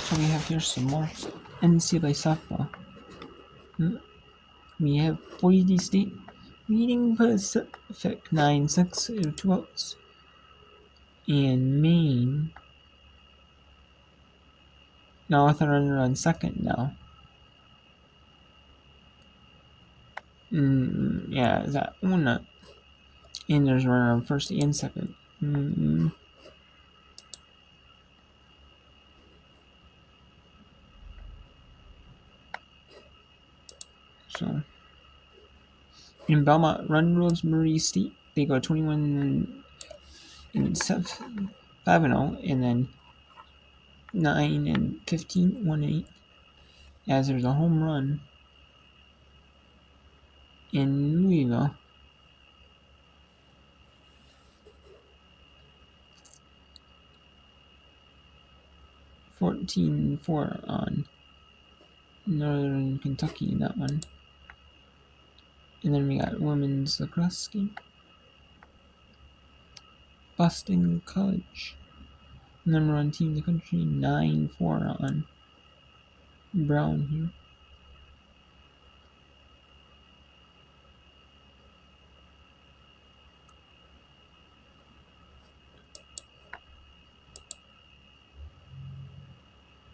So we have here some more NCAA softball. We have Boise State leading Pacific 9-6 with 2 outs. And Maine now with a runner on second now. Yeah, is that una? And there's a runner on first and second. So in Belmont, run rules Murray State. They go 21 and 5-0, and then 9 and 15, 1-8. As there's a home run in Louisville. (14-4) on Northern Kentucky in that one. And then we got women's lacrosse game. Boston College, number 1 team in the country, 9-4 on Brown here.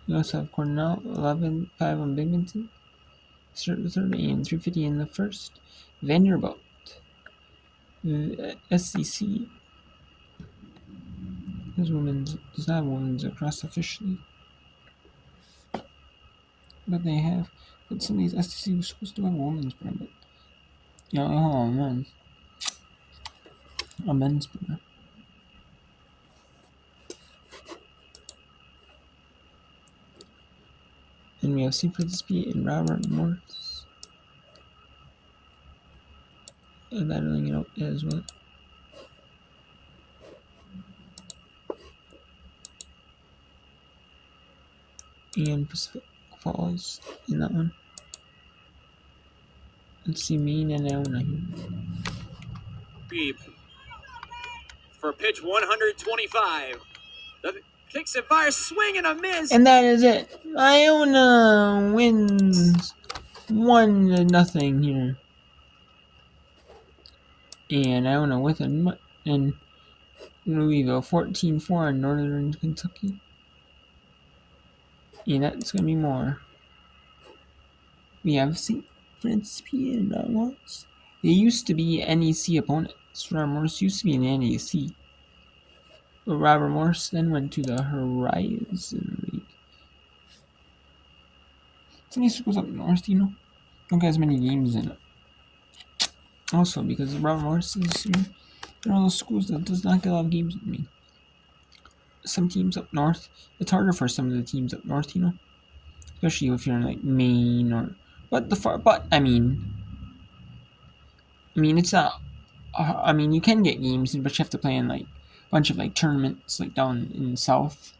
We also have Cornell, 11-5 on Binghamton. Start the third and 350 in the first. Vanderbilt, the SEC. Does not have women's lacrosse officially, but they have. But some of these SEC schools do have a women's program, but a men's program. And we have St. Francis P. and Robert Morris battling it out as well. And Pacific Falls in that one. Let's see, Maine and Iona here. Beep. For pitch 125. The kicks it fire, swing and a miss. And that is it. Iona wins 1-0 here. And Iona with a in Louisville, 14-4 on Northern Kentucky. And that's going to be more. We have St. Francis P. and Lacrosse. They used to be NEC opponents. Robert Morris used to be in the NEC. But Robert Morris then went to the Horizon League. Some of these schools up north, don't get as many games in it. Also, because Robert Morris is one of those schools that does not get a lot of games with me. Some teams up north, it's harder for some of the teams up north, especially if you're in like Maine or I mean it's not. I mean, you can get games, but you have to play in like a bunch of like tournaments like down in the south.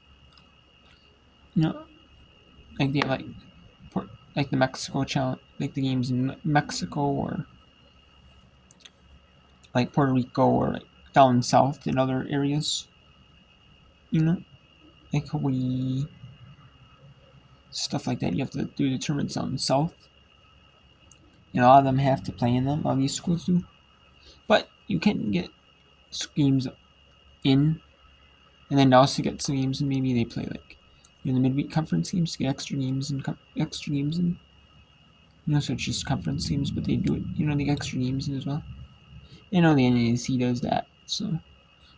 Like they have like the Mexico challenge, like the games in Mexico or like Puerto Rico or like down south in other areas. Like Hawaii, stuff like that. You have to do the tournaments down south. A lot of them have to play in them. A lot of these schools do. But you can get games in, and then also get some games in. Maybe they play like in the midweek conference games to get extra games in. So it's just conference games, but they do it. They get extra games in as well. I know the NAC does that, so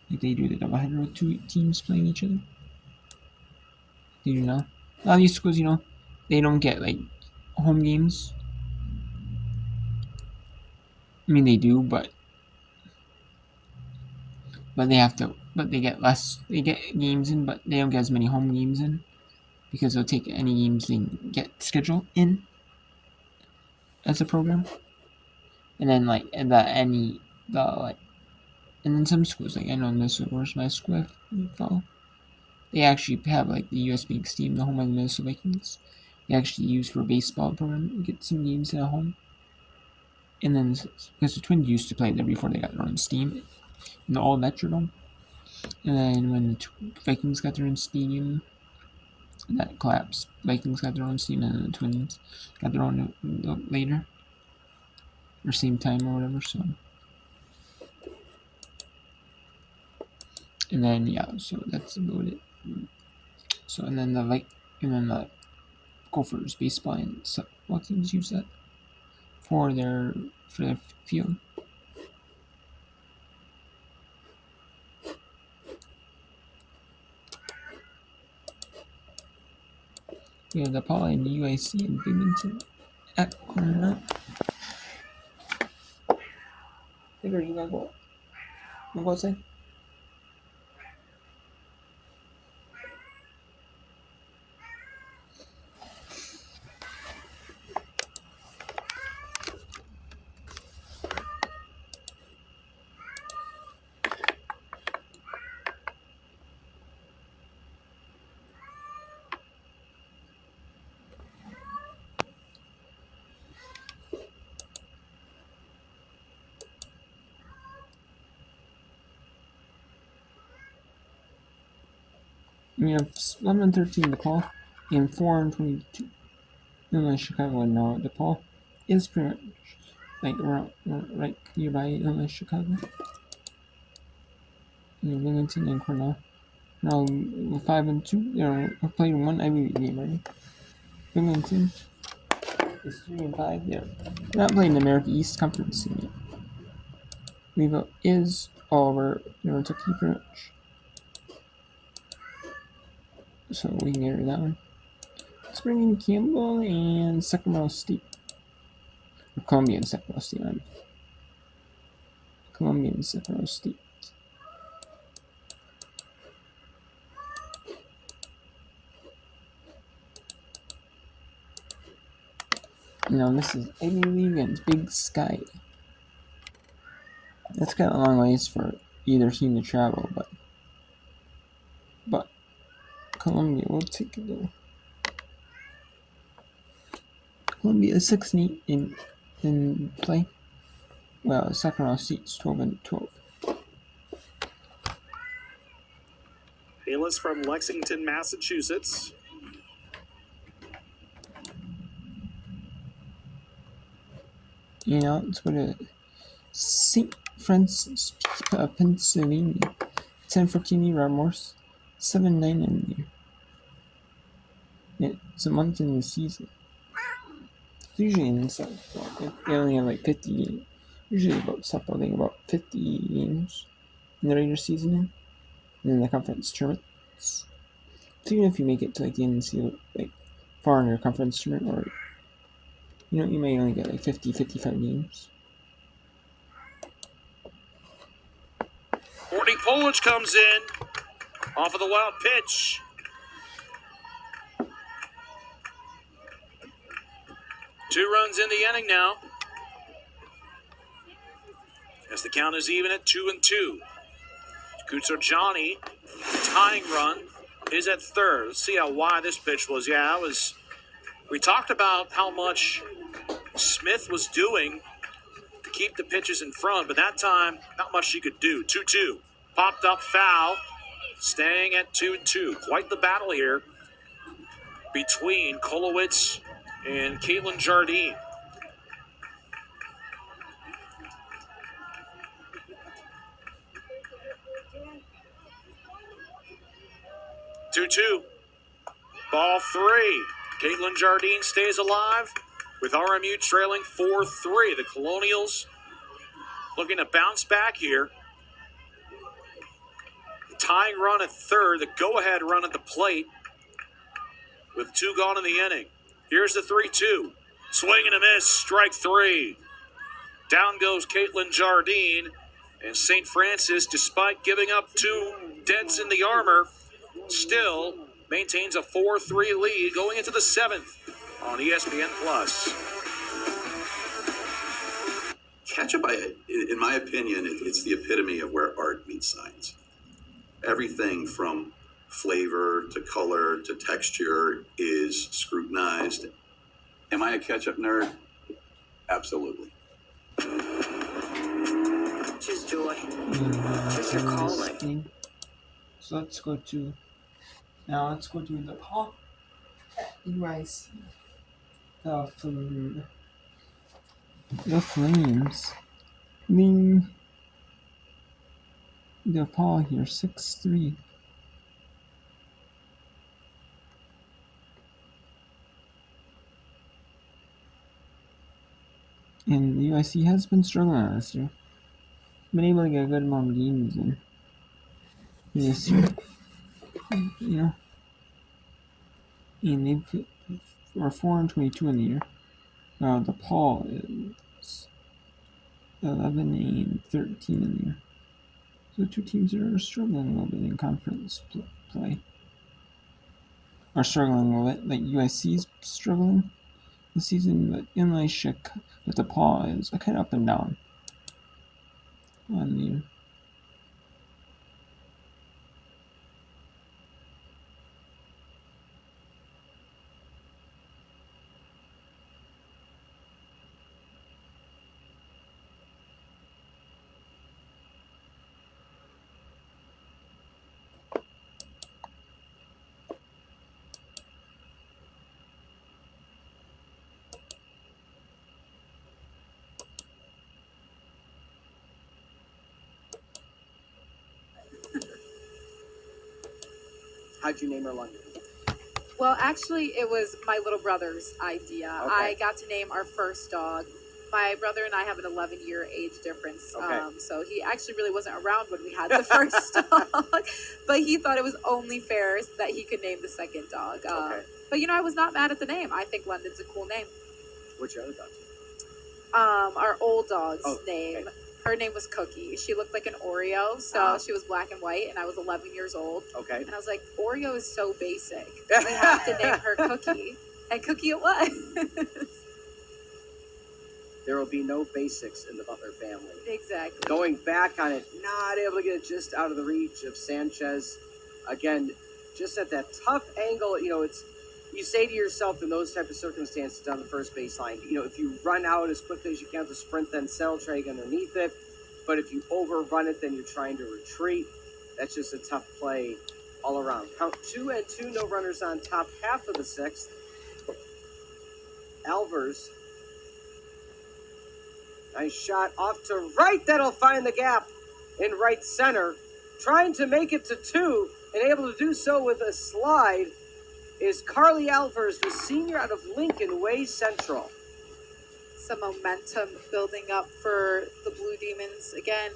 like they do the doubleheader with 2 teams playing each other. They do now. A lot of these schools, they don't get like home games. I mean, they do, but they have to. But they get less. They get games in, but they don't get as many home games in because they'll take any games they can get scheduled in as a program. And then and then some schools, like I know Minnesota, where's my school I follow, they actually have like the US Banks team, the home of the Minnesota Vikings. They actually use for a baseball program to get some games at home. And then because the Twins used to play there before they got their own team in the old Metrodome. And then when the Vikings got their own stadium, And that collapsed. Vikings got their own team, and the Twins got their own later, or same time or whatever. So, and then so that's about it. So and then the Gophers baseball and softball teams use that for their field. We have the Paula and UIC and Binghamton at corner. Figure you gotta go. You go outside. We have 11-13 DePaul and 4-22 Illinois Chicago, and now DePaul is pretty much like around right nearby Illinois Chicago. And Binghamton and Cornell. Now 5-2. They're playing one Ivy League game already. Binghamton is 3-5. They're not playing the America East Conference team yet. Louisville is all over Kentucky pretty much. So we can get rid of that one. Let's bring in Campbell and Sacramento State. Or Columbia and Sacramento State. Columbia and Sacramento State. This is Ivy League and Big Sky. That's kind of a long ways for either team to travel, but Columbia will take it though. Columbia is 6-8 in play. Well, Sacramento State's 12-12. Bayless from Lexington, Massachusetts. Let's go to St. Francis, Pennsylvania. 10-14 Rob Morse. 7-9 in there. It's a month in the season. It's usually in the softball. They only have like 50 games. Usually about softball, they have about 50 games in the regular season, and then the conference tournaments. So even if you make it to like the NCAA, like far in your conference tournament, or you may only get like 50, 55 games. Courtney Polich comes in off of the wild pitch. Two runs in the inning now, as the count is even at 2-2. Kutzer Johnny, tying run, is at third. Let's see how wide this pitch was. We talked about how much Smith was doing to keep the pitches in front, but that time, not much she could do. 2-2. Popped up foul, staying at 2-2. Quite the battle here between Kolowitz and Caitlin Jardine. Two. Ball three. Caitlin Jardine stays alive with RMU trailing 4-3. The Colonials looking to bounce back here. The tying run at third, the go-ahead run at the plate with 2 gone in the inning. Here's the 3-2. Swing and a miss, strike 3. Down goes Caitlin Jardine, and St. Francis, despite giving up 2 dents in the armor, still maintains a 4-3 lead going into the 7th on ESPN+. Ketchup, in my opinion, it's the epitome of where art meets science. Everything from flavor to color to texture is scrutinized. Am I a ketchup nerd? Absolutely. Choose joy. Choose your calling. So let's go to DePaul. UIC. The Flames leading DePaul here 6-3. And UIC has been struggling this year. Been able to get a good amount of games in this year. You know. And they've are 4-22 in the year. DePaul is 11-13 in the year. So two teams that are struggling a little bit in conference play. Are struggling a little bit. Like UIC's struggling this season, but with DePaul is kind of up and down on the year. How'd you name her London? Well, actually, it was my little brother's idea. Okay. I got to name our first dog. My brother and I have an 11-year age difference. Okay. So he actually really wasn't around when we had the first dog. But he thought it was only fair that he could name the second dog. Okay. But, I was not mad at the name. I think London's a cool name. What's your other dog? Our old dog's name. Okay. Her name was Cookie. She looked like an Oreo, so she was black and white, and I was 11 years old. Okay. And I was like, Oreo is so basic. We have to name her Cookie. And Cookie it was. There will be no basics in the Butler family. Exactly. Going back on it, not able to get it just out of the reach of Sanchez. Again, just at that tough angle, it's you say to yourself in those type of circumstances down the first baseline, if you run out as quickly as you can to sprint, then settle, try to get underneath it. But if you overrun it, then you're trying to retreat. That's just a tough play all around. Count 2-2, no runners on top, half of the sixth. Alvers. Nice shot off to right. That'll find the gap in right center. Trying to make it to 2 and able to do so with a slide is Carly Alvers, the senior out of Lincoln Way Central. Some momentum building up for the Blue Demons. Again,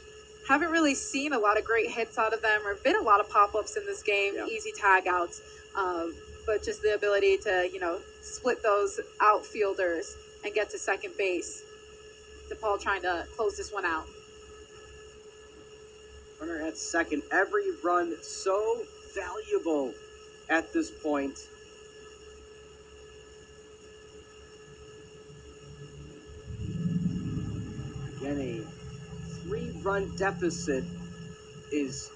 haven't really seen a lot of great hits out of them or been a lot of pop-ups in this game, easy tag outs. But just the ability to, split those outfielders and get to second base. DePaul trying to close this one out. Runner at second. Every run so valuable at this point. Again, a 3-run deficit is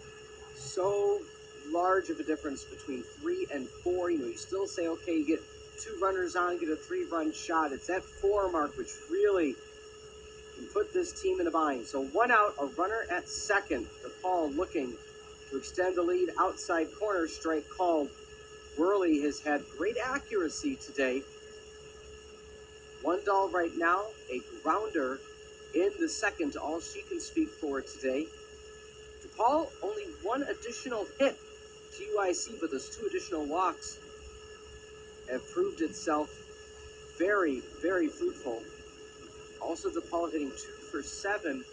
so large of a difference between 3 and 4. You still say, okay, you get 2 runners on, get a 3-run shot. It's that 4 mark which really can put this team in a bind. So 1 out, a runner at second. DePaul looking to extend the lead. Outside corner strike called. Worley has had great accuracy today. Lundahl right now, a grounder in the second, all she can speak for today. DePaul only 1 additional hit to UIC, but those 2 additional walks have proved itself very, very fruitful. Also, DePaul hitting 2 for 7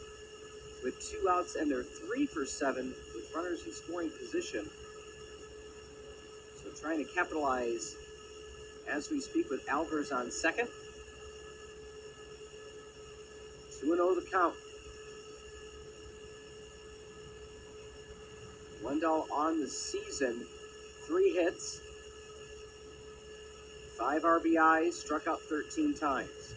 with 2 outs, and they're 3 for 7 with runners in scoring position. So trying to capitalize as we speak with Alvers on second. 2-0 the count. Lundahl on the season, 3 hits, 5 RBIs, struck out 13 times.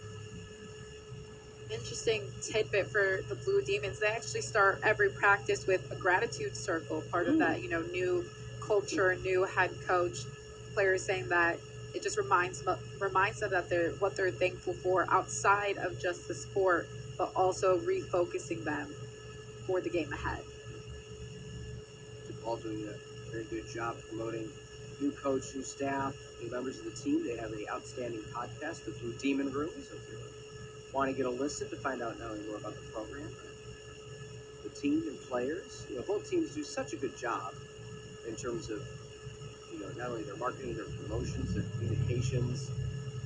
Interesting tidbit for the Blue Demons. They actually start every practice with a gratitude circle, part of that, new culture, new head coach. Players saying that it just reminds them that what they're thankful for outside of just the sport, but also refocusing them for the game ahead. DePaul doing a very good job promoting new coach, new staff, new members of the team. They have an outstanding podcast, The Blue Demon Room. So if you want to get a listen to find out not only more about the program, the team and players, both teams do such a good job in terms of, not only their marketing, their promotions, their communications,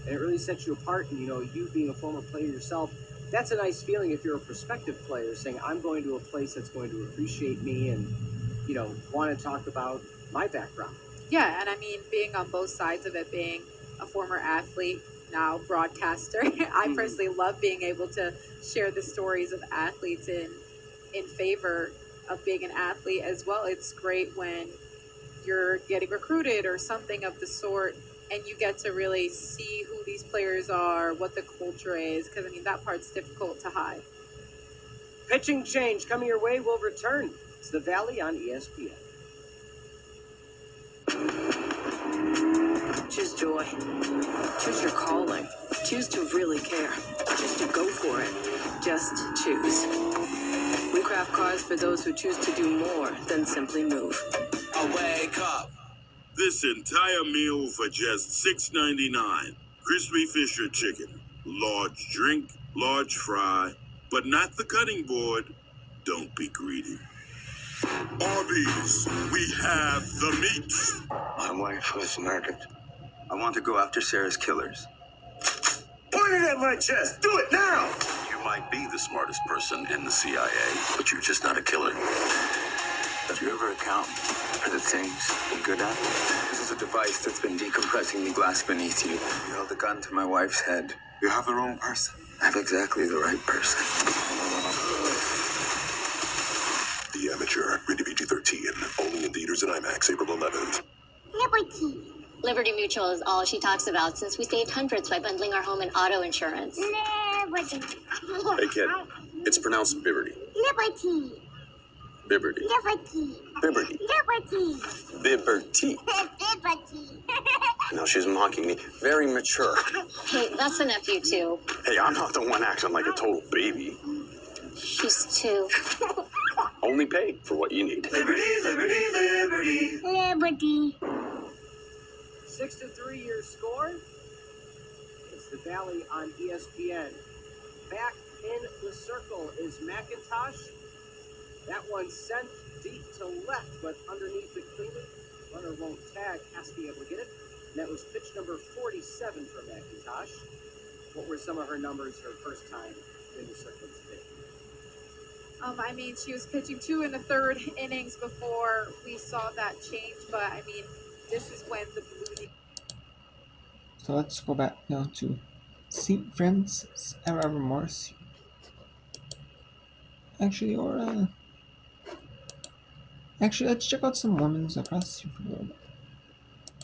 and it really sets you apart. And, you being a former player yourself, that's a nice feeling if you're a prospective player saying, I'm going to a place that's going to appreciate me and, want to talk about my background. Yeah, and I mean, being on both sides of it, being a former athlete, now broadcaster, I personally love being able to share the stories of athletes in favor of being an athlete as well. It's great when you're getting recruited or something of the sort, and you get to really see who these players are, what the culture is, because I mean, that part's difficult to hide. Pitching change coming your way. Will return. It's the Valley on ESPN. Choose joy. Choose your calling. Choose to really care. Choose to go for it. Just choose. We craft cars for those who choose to do more than simply move. Wake up. This entire meal for just $6.99. Crispy Fisher chicken. Large drink, large fry, but not the cutting board. Don't be greedy. Arby's, we have the meat. My wife was murdered. I want to go after Sarah's killers. Point it at my chest. Do it now. You might be the smartest person in the CIA, but you're just not a killer. Do you ever account for the things you're good at? This is a device that's been decompressing the glass beneath you. You held a gun to my wife's head. You have the wrong person. I have exactly the right person. The Amateur, rated PG-13, only in theaters and IMAX, April 11th. Liberty. Liberty Mutual is all she talks about since we saved hundreds by bundling our home and auto insurance. Liberty. Hey kid, it's pronounced Liberty. Liberty. Liberty. Liberty. Liberty. Liberty. Liberty. Liberty. No, she's mocking me. Very mature. Hey, that's enough, you two. Hey, I'm not the one acting like a total baby. She's two. Only pay for what you need. Liberty, liberty, liberty. Liberty. 6-3 your score. It's the Valley on ESPN. Back in the circle is McIntosh. That one sent deep to left, but underneath the cleaner. Runner won't tag, has to be able to get it. And that was pitch number 47 for McIntosh. What were some of her numbers her first time in the circle today? I mean, she was pitching 2 in the third innings before we saw that change, but I mean, this is when the Blue. So let's go back now to St. Francis Evermore. Actually, let's check out some women's lacrosse here for a little bit.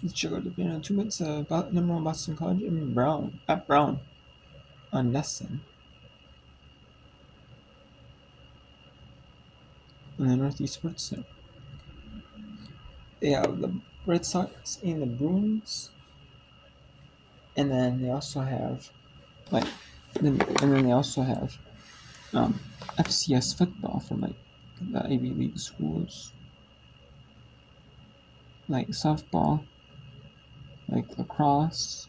Let's check out the 2 minutes about number 1 Boston College and Brown on Nesson. On the Northeast Sports Center. They have the Red Sox and the Bruins. And then they also have FCS football from the Ivy League schools, like softball, like lacrosse,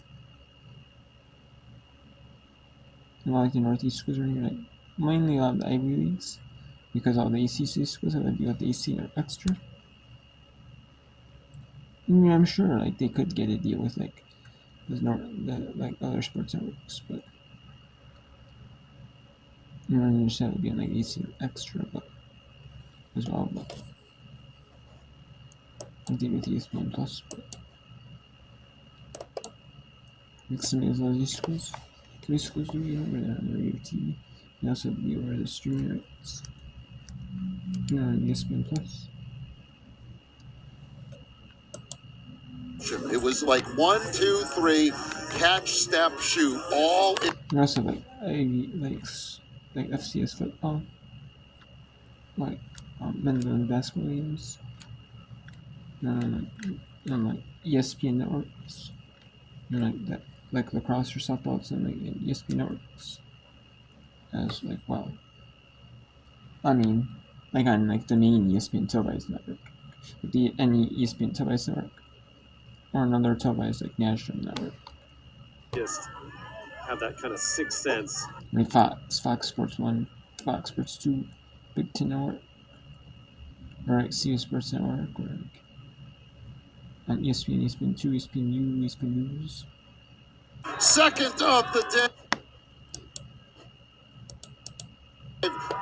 and all the Northeast schools are here, mainly a lot of the Ivy Leagues, because all the ACC schools have to deal with the AC or extra. I mean, I'm sure they could get a deal with other sports networks, but you understand it would be AC or extra, but as well, but I deal with ESPN Plus, but some of these schools, 3 schools do be over there on the radio TV, and also be over the streaming rights, on ESPN Plus. It was 1, 2, 3, catch, step, shoot, all in. And also FCS football, men's and basketball games, and ESPN networks, and lacrosse or softball, it's on ESPN networks. As I mean, on the main ESPN televised network, any ESPN televised network. or another televised like national network. Just have that kind of sixth sense. I mean, Fox Sports 1, Fox Sports 2, Big Ten Network, or like CBS Sports Network, or like ESPN, ESPN 2, ESPN U, ESPN News. Second of the day.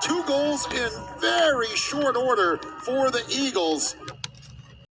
2 goals in very short order for the Eagles.